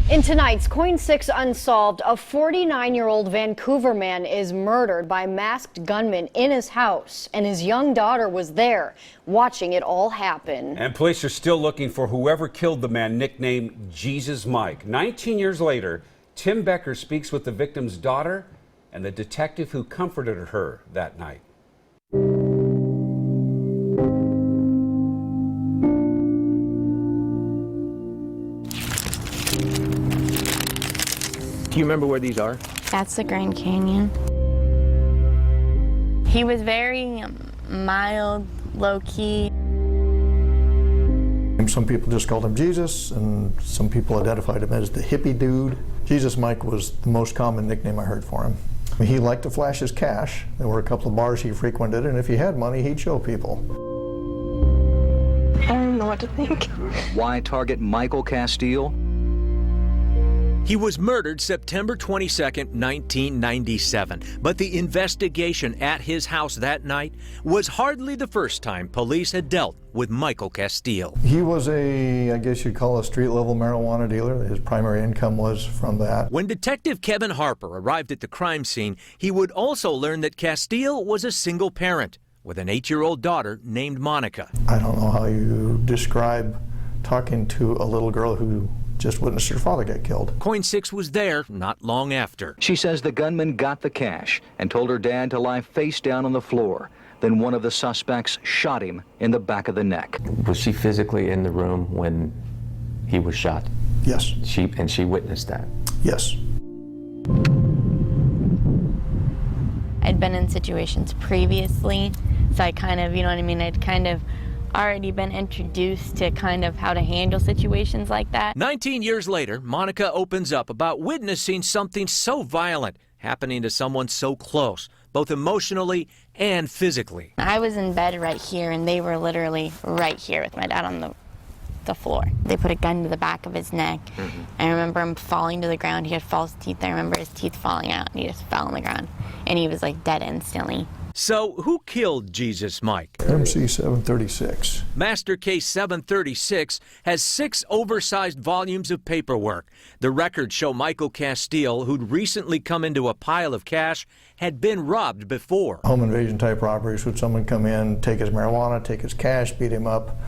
In tonight's Coin 6 Unsolved, a 49-year-old Vancouver man is murdered by masked gunmen in his house, and his young daughter was there, watching it all happen. And police are still looking for whoever killed the man nicknamed Jesus Mike. 19 years later, Tim Becker speaks with the victim's daughter and the detective who comforted her that night. Do you remember where these are? That's the Grand Canyon. He was very mild, low-key. Some people just called him Jesus, and some people identified him as the hippie dude. Jesus Mike was the most common nickname I heard for him. I mean, he liked to flash his cash. There were a couple of bars he frequented, and if he had money, he'd show people. I don't know what to think. Why target Michael Castile? He was murdered September 22, 1997, but the investigation at his house that night was hardly the first time police had dealt with Michael Castile. He was I guess you'd call a street-level marijuana dealer. His primary income was from that. When Detective Kevin Harper arrived at the crime scene, he would also learn that Castile was a single parent with an 8-year-old daughter named Monica. I don't know how you describe talking to a little girl who just witnessed her father get killed. Coin 6 was there not long after. She says the gunman got the cash and told her dad to lie face down on the floor. Then one of the suspects shot him in the back of the neck. Was she physically in the room when he was shot? Yes. She witnessed that? Yes. I'd been in situations previously, so I kind of, you know what I mean, I'd kind of already been introduced to kind of how to handle situations like that. 19 years later, Monica opens up about witnessing something so violent happening to someone so close, both emotionally and physically. I was in bed right here, and they were literally right here with my dad on the floor. They put a gun to the back of his neck. I remember him falling to the ground. He had false teeth. I remember his teeth falling out, and he just fell on the ground, and he was like dead instantly. So who killed Jesus Mike? MC 736. Master Case 736 has 6 oversized volumes of paperwork. The records show Michael Castile, who'd recently come into a pile of cash, had been robbed before. Home invasion type robberies, would someone come in, take his marijuana, take his cash, beat him up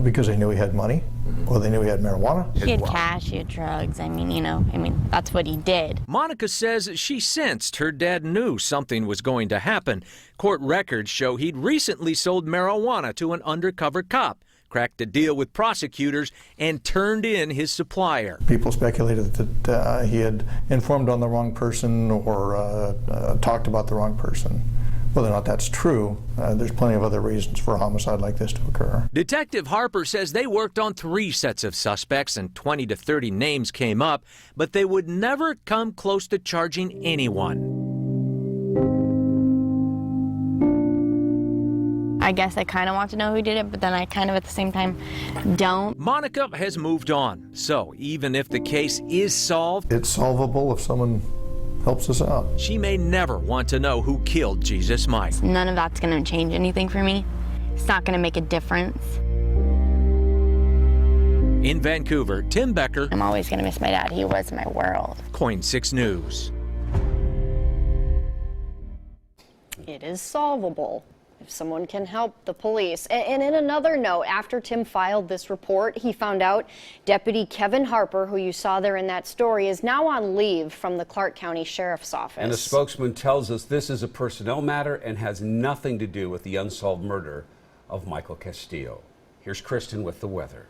because they knew he had money, or they knew he had marijuana. He had cash, he had drugs. I mean, that's what he did. Monica says she sensed her dad knew something was going to happen. Court records show he'd recently sold marijuana to an undercover cop, cracked a deal with prosecutors, and turned in his supplier. People speculated that he had informed on the wrong person or talked about the wrong person. Whether or not that's true, there's plenty of other reasons for a homicide like this to occur. Detective Harper says they worked on 3 sets of suspects and 20 to 30 names came up, but they would never come close to charging anyone. I guess I kind of want to know who did it, but then I kind of at the same time don't. Monica has moved on, so even if the case is solved, it's solvable if someone helps us out. She may never want to know who killed Jesus Mike. None of that's going to change anything for me. It's not going to make a difference. In Vancouver, Tim Becker. I'm always going to miss my dad. He was my world. Coin 6 News. It is solvable if someone can help the police. And in another note, after Tim filed this report, he found out Deputy Kevin Harper, who you saw there in that story, is now on leave from the Clark County Sheriff's Office. And a spokesman tells us this is a personnel matter and has nothing to do with the unsolved murder of Michael Castile. Here's Kristen with the weather.